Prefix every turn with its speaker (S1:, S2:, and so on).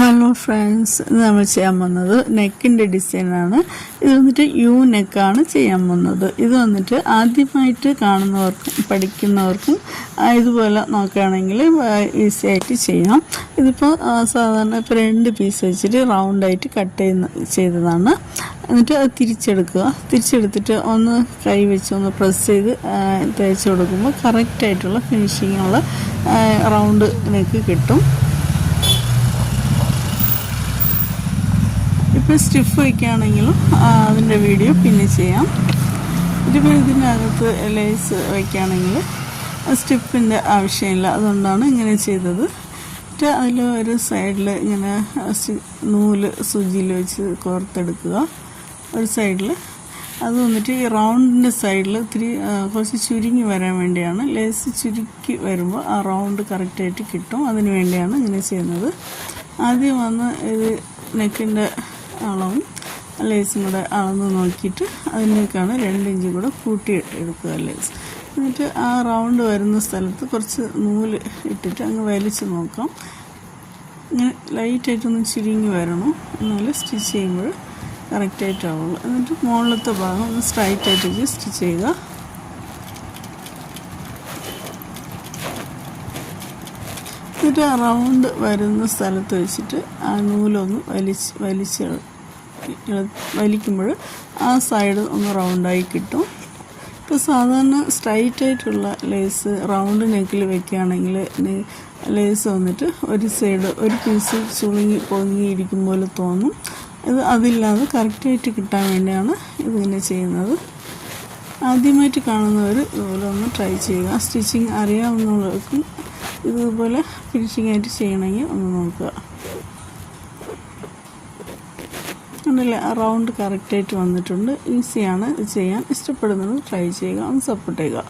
S1: Hello friends, ഇത് നമ്മൾ ചെയ്യാൻ പോകുന്നത് നെക്കിൻ്റെ ഡിസൈനാണ്. ഇത് വന്നിട്ട് യു നെക്കാണ് ചെയ്യാൻ പോകുന്നത്. ഇത് വന്നിട്ട് ആദ്യമായിട്ട് കാണുന്നവർക്കും പഠിക്കുന്നവർക്കും ഇതുപോലെ നോക്കുകയാണെങ്കിൽ ഈസി ആയിട്ട് ചെയ്യാം. ഇതിപ്പോൾ സാധാരണ ഇപ്പോൾ 2 പീസ് വെച്ചിട്ട് റൗണ്ടായിട്ട് കട്ട് ചെയ്തതാണ്. എന്നിട്ട് അത് തിരിച്ചെടുത്തിട്ട് ഒന്ന് കൈ വെച്ച് ഒന്ന് പ്രസ് ചെയ്ത് തേച്ച് കൊടുക്കുമ്പോൾ കറക്റ്റായിട്ടുള്ള ഫിനിഷിങ്ങുള്ള റൗണ്ട് നെക്ക് കിട്ടും. ഇപ്പോൾ സ്റ്റിഫ് വയ്ക്കുകയാണെങ്കിലും അതിൻ്റെ വീഡിയോ പിന്നെ ചെയ്യാം. ഇതിപ്പോൾ ഇതിനകത്ത് ലേസ് വയ്ക്കുകയാണെങ്കിൽ സ്റ്റിഫിൻ്റെ ആവശ്യമില്ല, അതുകൊണ്ടാണ് ഇങ്ങനെ ചെയ്തത്. എന്നിട്ട് അതിൽ ഒരു സൈഡിൽ ഇങ്ങനെ നൂല് സൂചിയിൽ വെച്ച് കോർത്തെടുക്കുക. ഒരു സൈഡിൽ അത് വന്നിട്ട് ഈ റൗണ്ടിൻ്റെ സൈഡിൽ ഇത്തിരി കുറച്ച് ചുരുങ്ങി വരാൻ വേണ്ടിയാണ്. ലേസ് ചുരുക്കി വരുമ്പോൾ ആ റൗണ്ട് കറക്റ്റായിട്ട് കിട്ടും. അതിന് വേണ്ടിയാണ് ഇങ്ങനെ ചെയ്യുന്നത്. ആദ്യം വന്ന് ഇത് നെക്കിൻ്റെ അളവും ലേസും കൂടെ അളന്ന് നോക്കിയിട്ട് അതിനേക്കാണ് 2 ഇഞ്ച് കൂടെ കൂട്ടി എടുക്കുക ലേസ്. എന്നിട്ട് ആ റൗണ്ട് വരുന്ന സ്ഥലത്ത് കുറച്ച് നൂല് ഇട്ടിട്ട് അങ്ങ് വലിച്ച് നോക്കാം. ഇങ്ങനെ ലൈറ്റായിട്ടൊന്ന് ചുരുങ്ങി വരണം, എന്നാലും സ്റ്റിച്ച് ചെയ്യുമ്പോൾ കറക്റ്റായിട്ടാവുള്ളൂ. എന്നിട്ട് മുകളിലത്തെ ഭാഗം ഒന്ന് സ്ട്രൈറ്റായിട്ട് വെച്ച് സ്റ്റിച്ച് ചെയ്യുക. എന്നിട്ട് ആ റൗണ്ട് വരുന്ന സ്ഥലത്ത് വെച്ചിട്ട് ആ നൂലൊന്ന് വലിക്കുമ്പോൾ ആ സൈഡ് ഒന്ന് റൗണ്ടായി കിട്ടും. ഇപ്പോൾ സാധാരണ സ്ട്രൈറ്റായിട്ടുള്ള ലേസ് റൗണ്ട് നെക്കിൽ വെക്കുകയാണെങ്കിൽ ലേസ് വന്നിട്ട് ഒരു സൈഡ് ഒരു പീസ് പൊങ്ങിയിരിക്കും പോലെ തോന്നും. അതില്ലാതെ കറക്റ്റായിട്ട് കിട്ടാൻ വേണ്ടിയാണ് ഇതിങ്ങനെ ചെയ്യുന്നത്. ആദ്യമായിട്ട് കാണുന്നവർ ഇതുപോലെ ഒന്ന് ട്രൈ ചെയ്യുക. സ്റ്റിച്ചിങ് അറിയാവുന്നവർക്കും ഇതുപോലെ ഫിനിഷിംഗ് ആയിട്ട് ചെയ്യണമെങ്കിൽ ഒന്ന് നോക്കുക. ഉണ്ടല്ലേ, ആ റൗണ്ട് കറക്റ്റായിട്ട് വന്നിട്ടുണ്ട്. ഈസിയാണ് ഇത് ചെയ്യാൻ. ഇഷ്ടപ്പെടുന്നത് ട്രൈ ചെയ്യുക, ഒന്ന് സപ്പോർട്ട് ചെയ്യുക.